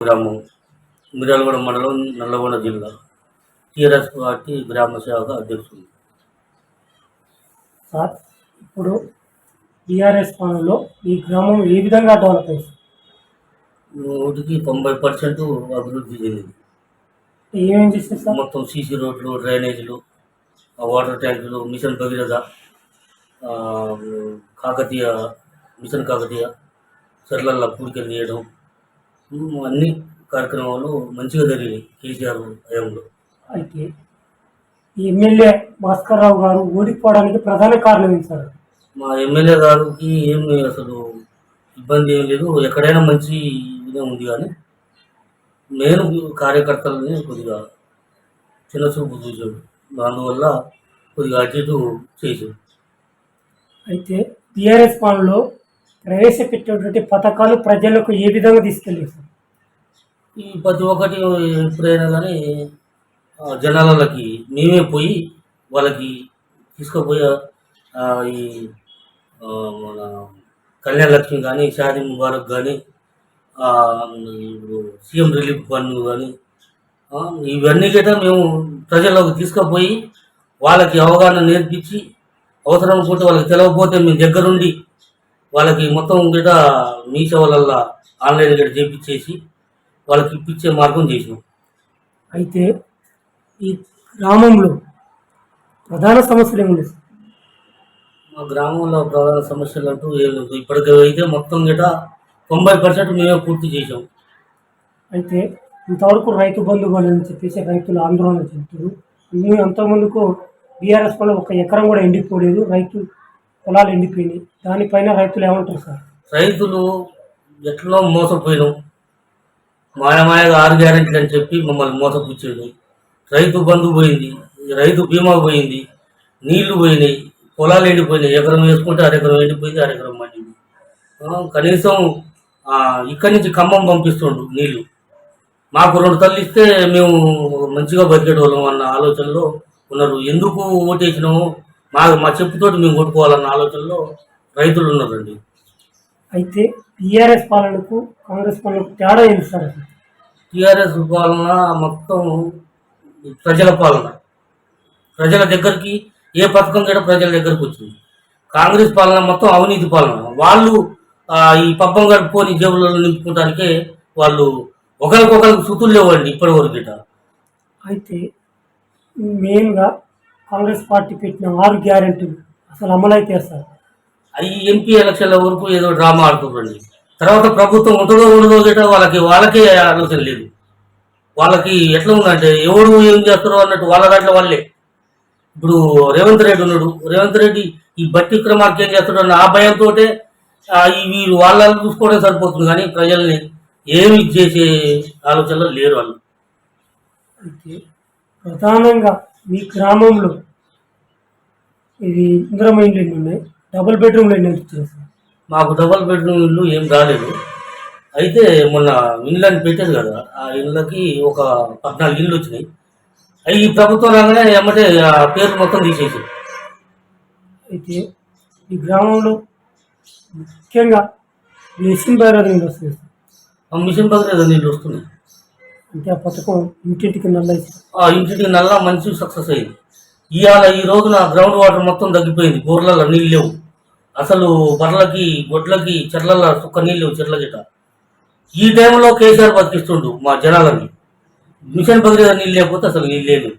గ్రామం మిర్యాలగూడ మండలం నల్లగొండ జిల్లా టీఆర్ఎస్ పార్టీ గ్రామ శాఖ అధ్యక్షుడు. సార్, ఇప్పుడు టీఆర్ఎస్ పనుల్లో ఈ గ్రామం ఏ విధంగా డెవలప్ అయింది? 90% అభివృద్ధి చెందింది. ఏమేమి చేస్తారు సార్? మొత్తం సీసీ రోడ్లు, డ్రైనేజీలు, వాటర్ ట్యాంకులు, మిషన్ భగీరథ, కాకతీయ మిషన్ కాకతీయ, చెర్లల్లో పూడికలు తీయడం, అన్ని కార్యక్రమాలు మంచిగా జరిగాయి కేసీఆర్ హయాంలో. అయితే ఈ ఎమ్మెల్యే భాస్కర్ రావు గారు ఓడిపోవడానికి ప్రధాన కారణం ఏంటి సార్? మా ఎమ్మెల్యే గారికి ఏమి అసలు ఇబ్బంది ఏం లేదు, ఎక్కడైనా మంచి ఇదే ఉంది. కానీ నేను కార్యకర్తలని కొద్దిగా చిన్న చూపు చూసాడు, దానివల్ల కొద్దిగా అటు ఇటు చేసాడు. అయితే టీఆర్ఎస్ పనుల్లో ప్రవేశపెట్టేటువంటి పథకాలు ప్రజలకు ఏ విధంగా తీసుకెళ్ళారు సార్? ఈ ప్రతి ఒక్కటి ఎప్పుడైనా కానీ జనాలకి మేమే పోయి వాళ్ళకి తీసుకుపోయి ఈ మన కళ్యాణ లక్ష్మి కానీ, షాదీ ముబారక్ కానీ, ఇప్పుడు సీఎం రిలీఫ్ ఫండ్ కానీ, ఇవన్నీ గిట్ట మేము ప్రజలకు తీసుకుపోయి వాళ్ళకి అవగాహన నేర్పించి, అవసరం పోతే వాళ్ళకి తెలవకపోతే మేము దగ్గరుండి వాళ్ళకి మొత్తం గిట్ట మీ సేవలల్లో ఆన్లైన్ గిట్ట చేపించేసి వాళ్ళకి ఇప్పించే మార్గం చేసినాం. అయితే ఈ గ్రామంలో ప్రధాన సమస్యలు ఏముంది సార్? మా గ్రామంలో ప్రధాన సమస్యలు అంటూ ఏం లేదు. ఇప్పటికైతే మొత్తం గిట్ట 90% మేమే పూర్తి చేసాం. అయితే ఇంతవరకు రైతు బంధు అని చెప్పేసి రైతులు ఆందోళన చెందుతారు. అంతకుముందుకు బీఆర్ఎస్ వల్ల ఒక ఎకరం కూడా ఎండిపోలేదు, రైతు పొలాలు ఎండిపోయినాయి. దానిపైన రైతులు ఏమంటారు సార్? రైతులు ఎట్లా మోసపోయినాం, మాయమాయగా 6 గ్యారెంటీలు అని చెప్పి మమ్మల్ని మోసపుచ్చేది. రైతు బంధు పోయింది, రైతు బీమా పోయింది, నీళ్లు పోయినాయి, పొలాలు ఎండిపోయినాయి. ఎకరం వేసుకుంటే అరెకరం ఎండిపోయింది, అరెకరం మండింది. కనీసం ఇక్కడి నుంచి ఖమ్మం పంపిస్తుండ్రు నీళ్లు. మాకు 2 తల్లు ఇస్తే మేము మంచిగా బతికేటోళ్ళం అన్న ఆలోచనలో ఉన్నారు. ఎందుకు ఓటేసినామో మా చెప్పుతోటి మేము కొట్టుకోవాలన్న ఆలోచనలో రైతులు ఉన్నారండి. అయితే టీఆర్ఎస్ పాలనకు కాంగ్రెస్ పాలనకు తేడా ఏంటి సార్? టీఆర్ఎస్ పాలన మొత్తం ప్రజల పాలన, ప్రజల దగ్గరికి ఏ పథకం కూడా ప్రజల దగ్గరికి వచ్చింది. కాంగ్రెస్ పాలన మొత్తం అవినీతి పాలన. వాళ్ళు ఈ పబ్బం గడుపుకొని జేబులలో నింపుకోవడానికే వాళ్ళు ఒకరికొకరికి సుతులు లేవండి ఇప్పటి వరకు గిట. అయితే మెయిన్గా కాంగ్రెస్ పార్టీ పెట్టిన 6 గ్యారెంటీలు అసలు అమలైతే సార్? ఈ ఎంపీ ఎలక్షన్ల వరకు ఏదో డ్రామా ఆడుతుందండి. తర్వాత ప్రభుత్వం ఉంటుందో ఉండదో గిట వాళ్ళకే ఆలోచన లేదు. వాళ్ళకి ఎట్లా ఉందంటే ఎవరు ఏం చేస్తారో అన్నట్టు వాళ్ళ దాంట్లో వాళ్ళే. ఇప్పుడు రేవంత్ రెడ్డి ఉన్నాడు, రేవంత్ రెడ్డి ఈ బట్టి విక్రమార్క ఏం చేస్తాడు అన్న ఆ భయంతో వీళ్ళు వాళ్ళని చూసుకోవడం సరిపోతుంది, కానీ ప్రజల్ని ఏమి చేసే ఆలోచనలో లేరు వాళ్ళు. అయితే ప్రధానంగా మీ గ్రామంలో ఇది ఇందిరమ్మ ఇండ్లు ఎన్ని ఉన్నాయి, డబుల్ బెడ్రూమ్లు ఎన్ని వచ్చాయి సార్? మాకు డబుల్ బెడ్రూమ్ ఇల్లు ఏం రాలేదు. అయితే మొన్న ఇండ్లు అని పెట్టారు కదా, ఆ ఇళ్ళకి ఒక 14 ఇళ్ళు వచ్చినాయి. అవి ప్రభుత్వం రాగానే ఏమంటే ఆ పేరు మొత్తం తీసేసి. అయితే ఈ గ్రామంలో ముఖ్యంగా మిషన్ భగీరథ నీళ్ళు వస్తుంది సార్. ఆ మిషన్ భగీరథ నీళ్ళు వస్తున్నాయి. అంటే ఆ పథకం ఇంటింటికి నల్ల ఇంటికి నల్ల మంచి సక్సెస్ అయింది. ఈ రోజున గ్రౌండ్ వాటర్ మొత్తం తగ్గిపోయింది, బోర్లలో నీళ్ళు లేవు. అసలు బర్రెలకి, గొడ్లకి, చెట్లల్లో సుక్క నీళ్ళు లేవు, చెట్ల గిట్ట. ఈ టైంలో కేసీఆర్ బతికిస్తుండు మా జనాలని. మిషన్ భగీరథ నీళ్ళు లేకపోతే అసలు నీళ్ళు లేదు.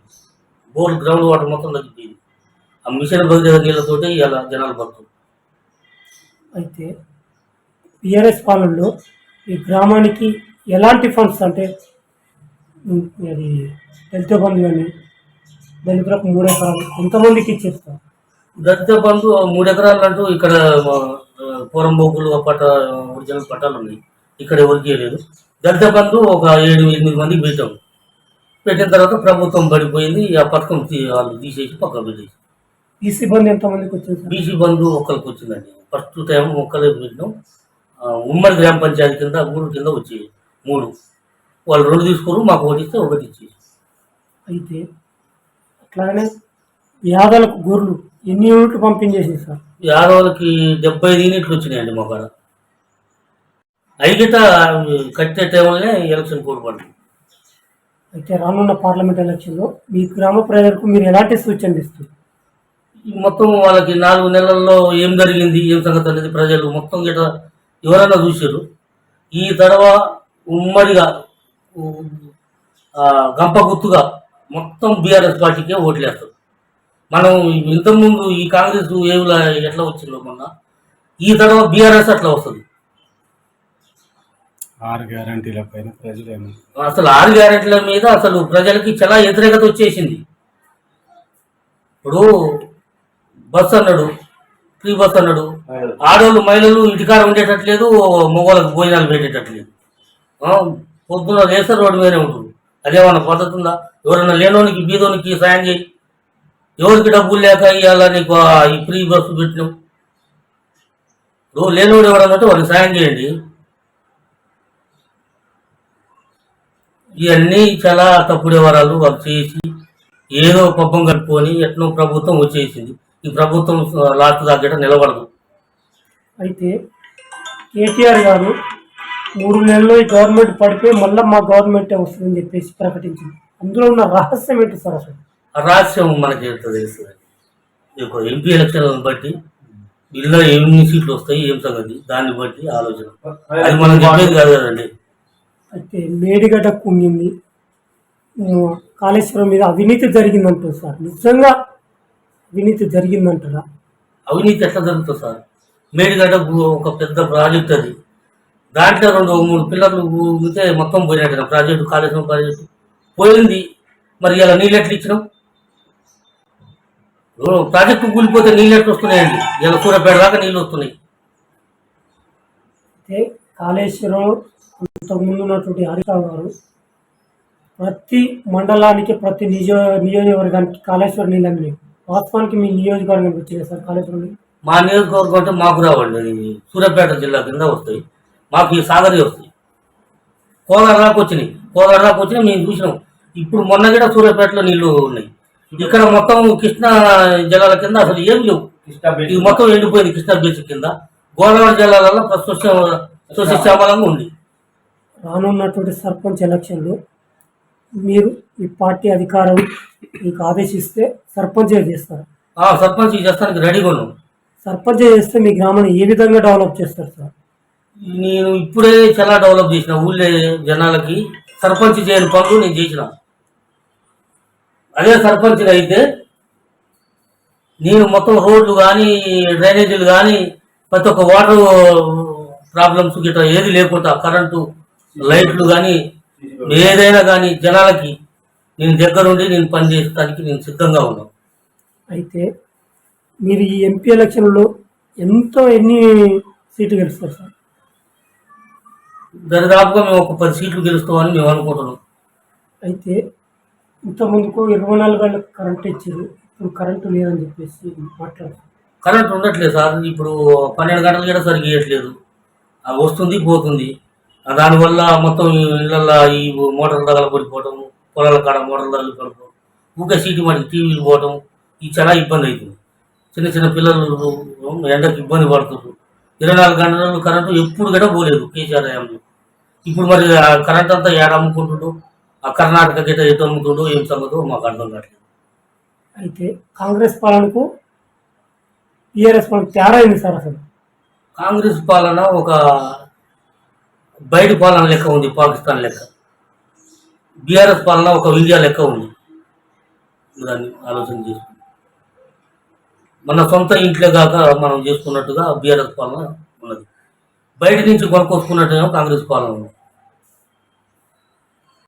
బోర్ గ్రౌండ్ వాటర్ మొత్తం తగ్గిపోయింది. ఆ మిషన్ భగీరథ నీళ్ళతోటే ఇలా జనాలు బతుకు. అయితే టీఆర్ఎస్ పాలనలో ఈ గ్రామానికి ఎలాంటి ఫండ్స్ అంటే అది దళిత బంధు కానీ దళితులకు 3 ఎకరాలు ఎంతమందికి ఇచ్చేస్తారు? దళిత బంధు 3 ఎకరాలు అంటూ ఇక్కడ పూరంబోకులు ఒరిజినల్ పట్టాలు ఉన్నాయి, ఇక్కడ ఎవరికి లేదు. దళిత బంధు ఒక 7-8 మందికి పెట్టిన తర్వాత ప్రభుత్వం పడిపోయింది. ఆ పథకం వాళ్ళు తీసేసి పక్కన పెట్టేసి. బీసీ బంధు ఎంతమందికి వచ్చింది? బీసీ బంధు ఒక్కరికి వచ్చిందండి. ఫస్ట్ టైం ఒక్కరే పెట్టినాం. ఉమ్మడి గ్రామ పంచాయతీ కింద 3 కింద వచ్చేది. 3 వాళ్ళు 2 తీసుకోరు, మాకు 1 ఇస్తే 1 ఇచ్చేది. అయితే అట్లాగనే యాదలకు గొర్రెలు ఎన్ని యూనిట్లు పంపించేసింది సార్? యాదవులకి 75 యూనిట్లు వచ్చినాయండి మా కాడ. అవి గిట్ట కట్టే టైంలోనే ఎలక్షన్ కోడ్ పడుతుంది. అయితే రానున్న పార్లమెంట్ ఎలక్షన్లో మీ గ్రామ ప్రజలకు మీరు ఎలాంటి సూచనలు ఇస్తారు? మొత్తం వాళ్ళకి 4 నెలల్లో ఏం జరిగింది, ఏం సంగతి అనేది ప్రజలు మొత్తం గిట్ట ఎవరైనా చూసారు. ఈ తర్వాత ఉమ్మడిగా గంప గుర్తుగా మొత్తం బీఆర్ఎస్ పార్టీకే ఓట్లేస్తారు. మనం ఇంతకుముందు ఈ కాంగ్రెస్ ఏవుల ఎట్లా వచ్చిందో మొన్న, ఈ తర్వాత బీఆర్ఎస్ అట్లా వస్తుంది. 6 గ్యారంటీల పైన ప్రజలేమో అసలు 6 గ్యారెంటీల మీద అసలు ప్రజలకి చాలా వ్యతిరేకత వచ్చేసింది. ఇప్పుడు బస్ అన్నాడు, ఫ్రీ బస్ అన్నాడు, ఆడవాళ్ళు మహిళలు ఇంటికాడ ఉండేటట్లేదు, మగవాళ్ళకి భోజనాలు పెట్టేటట్లేదు. పొద్దున్న లేసర్ రోడ్డు మీదనే ఉంటుంది. అదేమన్నా పద్ధతి ఉందా? ఎవరైనా లేనోనికి బీదోనికి సాయం చేయి. ఎవరికి డబ్బులు లేక ఇవాళ నీకు ఈ ఫ్రీ బస్సు పెట్టినాం. ఇప్పుడు లేనోడు ఎవరన్నట్టు వాళ్ళకి సాయం చేయండి. ఇవన్నీ చాలా తప్పుడు వివరాలు వాళ్ళు చేసి ఏదో పబ్బం కట్టుకొని ఎట్నో ప్రభుత్వం వచ్చేసింది. ఈ ప్రభుత్వం లాస్ట్ దాకా నిలబడదు. అయితే కేటీఆర్ గారు 3 నెలల్లో ఈ గవర్నమెంట్ పడిపోయి మళ్ళీ మా గవర్నమెంటే వస్తుందని చెప్పేసి ప్రకటించింది. అందులో ఉన్న రహస్యం ఏంటి సార్ అసలు? ఆ రహస్యం మనకి తెలుస్తుంది. ఎంపీ ఎలక్షన్లను బట్టి వీళ్ళ ఎన్ని సీట్లు వస్తాయి, ఏం సంగతి, దాన్ని బట్టి ఆలోచన. అది మనం చెప్పేది కాదు కదండి. అయితే మేడిగడ్డ కుంగింది, కాళేశ్వరం మీద అవినీతి జరిగిందంటారు సార్. నిజంగా అవినీతి జరిగిందంటారా? అవినీతి ఎట్లా జరుగుతుంది సార్? మేడిగడ్డ ఒక పెద్ద ప్రాజెక్ట్ అది. దాంట్లో 2-3 పిల్లర్లు ఊగితే మొత్తం పోయినట్టు ప్రాజెక్టు, కాళేశ్వరం ప్రాజెక్టు పోయింది. మరి ఇలా నీళ్ళు ఎట్లు ఇచ్చినాం? ప్రాజెక్టు కూలిపోతే నీళ్ళు ఎట్లు వస్తున్నాయండి? ఇలా సూర్యాపేట దాకా నీళ్ళు వస్తున్నాయి. అయితే కాళేశ్వరం అంతకుముందు ఉన్నటువంటి హరీష్ గారు ప్రతి మండలానికి, ప్రతి నియోజకవర్గానికి కాళేశ్వరం నీళ్ళు అందినాయి. వాస్తవానికి మీ నియోజకవర్గానికి వచ్చినాయి సార్ కాళేశ్వరం నీళ్ళు? మా నియోజకవర్గం అంటే మాకు రావండి, అది సూర్యాపేట జిల్లా కింద వస్తాయి. మాకు ఈ సాగరి వస్తాయి. కోదాడ దాకా వచ్చినాయి, మేము చూసినాం. ఇప్పుడు మొన్న కూడా సూర్యాపేటలో నీళ్లు ఉన్నాయి. ఇక్కడ మొత్తం కృష్ణా జలాల కింద అసలు ఏం లేవు. ఇది మొత్తం ఎండిపోయింది కృష్ణా బీచ్ కింద. గోదావరి జలాలలో సస్యశ్యామలంగా ఉంది. రానున్నటువంటి సర్పంచ్ ఎలక్షన్లో మీరు ఈ పార్టీ అధికారం మీకు ఆదేశిస్తే సర్పంచ్ చేస్తారు? సర్పంచ్ చేస్తానికి రెడీగా ఉన్నాం. సర్పంచ్ చేస్తే మీ గ్రామాన్ని ఏ విధంగా డెవలప్ చేస్తారు సార్? నేను ఇప్పుడే చాలా డెవలప్ చేసిన. ఊళ్ళో జనాలకి సర్పంచ్ చేయని పనులు నేను చేసిన. అదే సర్పంచ్ అయితే నేను మొత్తం రోడ్లు కానీ, డ్రైనేజీలు కానీ, ప్రతి ఒక్క వాటర్ ప్రాబ్లమ్స్ గిట్లా ఏది లేకుండా కరెంటు, లైట్లు కానీ, ఏదైనా కానీ జనాలకి నేను దగ్గరుండి నేను పనిచేయడానికి నేను సిద్ధంగా ఉన్నాను. అయితే మీరు ఈ ఎంపీ ఎలక్షన్లో ఎన్ని సీట్లు గెలుస్తారు సార్? దరిదాపుగా మేము ఒక 10 సీట్లు గెలుస్తామని మేము అనుకుంటున్నాం. అయితే ఇంతకుముందుకు 24 గంటలకు కరెంట్ ఇచ్చారు, ఇప్పుడు కరెంటు లేదని చెప్పేసి మాట్లాడుతారు. కరెంట్ ఉండట్లేదు సార్. ఇప్పుడు 12 గంటలు కూడా సరిగ్గా ఇవ్వట్లేదు. అది వస్తుంది పోతుంది. దానివల్ల మొత్తం ఇళ్ళల్లో ఈ మోటార్లు తగల పడిపోవడం, పొలాల కాడ మోటార్లు తగలి పడిపోవడం, ఊకే సీటు మటుకు టీవీలు పోవడం, ఇది చాలా ఇబ్బంది అవుతుంది. చిన్న పిల్లలు ఎండకు ఇబ్బంది పడుతున్నారు. 24 గంటలు కరెంటు ఎప్పుడు కూడా పోలేదు కేసీఆర్ హయాంలో. ఇప్పుడు మరి ఆ కరెంట్ అంతా ఏడ అమ్ముకుంటుండో, ఆ కర్ణాటక గిట్ట ఎటు అమ్ముతుండో ఏం సంగతో మాకు అర్థం కావట్లేదు. అయితే కాంగ్రెస్ పాలనకు టీఆర్ఎస్ పాలనకు తేడా అయింది సార్ అసలు? కాంగ్రెస్ పాలన ఒక బయట పాలన లెక్క ఉంది, పాకిస్తాన్ లెక్క. బీఆర్ఎస్ పాలన ఒక ఇండియా లెక్క ఉంది. దాన్ని ఆలోచన చేసుకుంటాం. మన సొంత ఇంట్లో కాక మనం చేసుకున్నట్టుగా బీఆర్ఎస్ పాలన ఉన్నది. బయట నుంచి కొనుక్కొచ్చుకున్నట్టుగా కాంగ్రెస్ పాలన ఉంది.